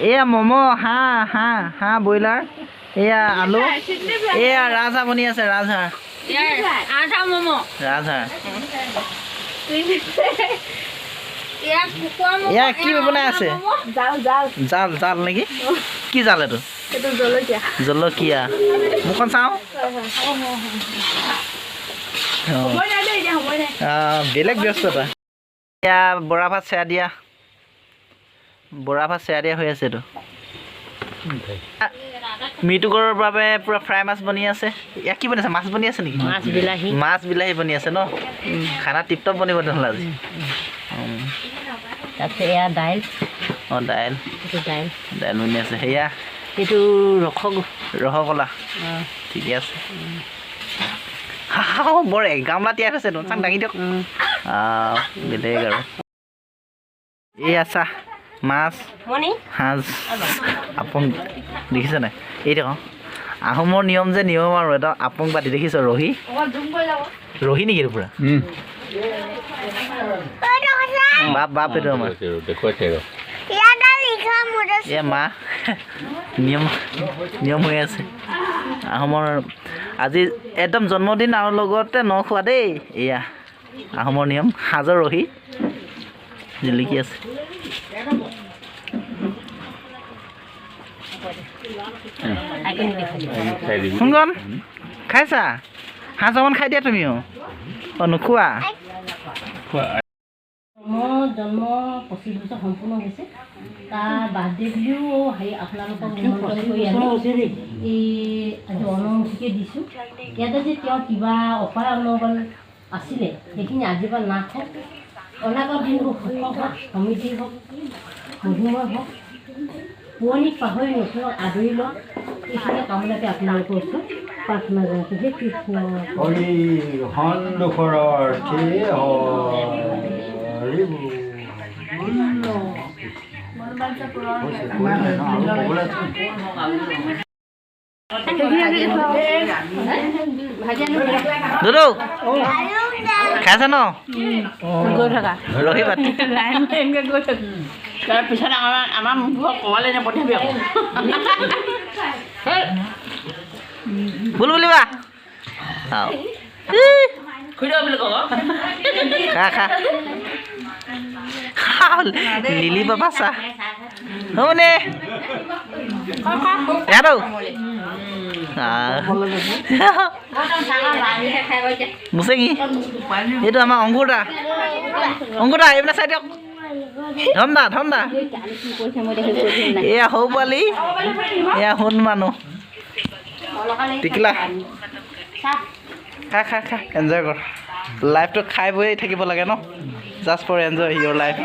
এয়া ম'ম' হাঁহ ব্ৰইলাৰ এয়া আলু এয়া ৰাজহাঁহ বনি আছে ৰাজহাঁহ এয়া কি বনাই আছে জাল নেকি কি জাল এইটো জলকীয়া মুখন চাওঁ বেলেগ ব্যস্ততা এয়া বৰা ভাত চেয়া দিয়া হৈ আছে এইটো মৃতকৰ বাবে পুৰা ফ্ৰাই মাছ বনি আছে ইয়াক কি বনাইছে মাছ বনি আছে নেকি মাছ বিলাহী বনি আছে ন খানা টিপটপ বনিব তেনেহ'লে আজি তাৰপিছত এয়া দাইল বনি আছে সেয়া এইটো ৰসগোল্লা ঠিকে আছে বৰ গামলা তিয়াই থৈছে চাং দাঙি দিয়ক বেলেগ আৰু এই আছা মাছ সাজ আপং দেখিছে নাই এই দেখোন আহোমৰ নিয়ম যে নিয়ম আৰু এটা আপং পাতি দেখিছ ৰহি নেকি এইটো পুৰা বাপ এইটো আমাৰ এয়া মা নিয়ম হৈ আছে আহোমৰ আজি একদম জন্মদিন আৰু লগতে নখোৱা দেই এয়া আহোমৰ নিয়ম সাজৰ ৰহি জিলিকি আছে শুনগন খাইছা সাজ অকণ খাই দিয়া তুমিও নোখোৱা মোৰ জন্ম 25 বছৰ সম্পূৰ্ণ হৈছে তাৰ বাৰ্থডে বুলিও আপোনালোকক নিমন্ত্ৰণ কৰি আনি এই আজি অনুমতিকে দিছোঁ ইয়াতে যে তেওঁ কিবা অপাৰ অনগল আছিলে সেইখিনি আজিৰ পৰা নাথাকক অনাগত দিনবোৰ সুখ হওক সমৃদ্ধি হওক মধুময় হওক পুৰণিক পাহৰি নতুন আদৰি লওক এইখিনি কামনাতে আপোনালোকৰ ওচৰত প্ৰাৰ্থনা জনাইছোঁ যে কৃষ্ণ দুদু খাইছা ন গৈ থকা ৰহি পাতি তাৰপিছত আমাৰ মুখক কমালে নপঠিয়াবি আকৌ বুলবুলিবা খা লিলি বাবা চা হনে ইয়াতো মুছেগি এইটো আমাৰ অংকুৰদা এইবিলাক চাই দিয়ক ধন্দা এয়া সৌ পোৱালি এয়া সোণ মানুহ টিকিলা খা এনজয় কৰ লাইফটো খাই বৈ থাকিব লাগে ন just for enjoy your life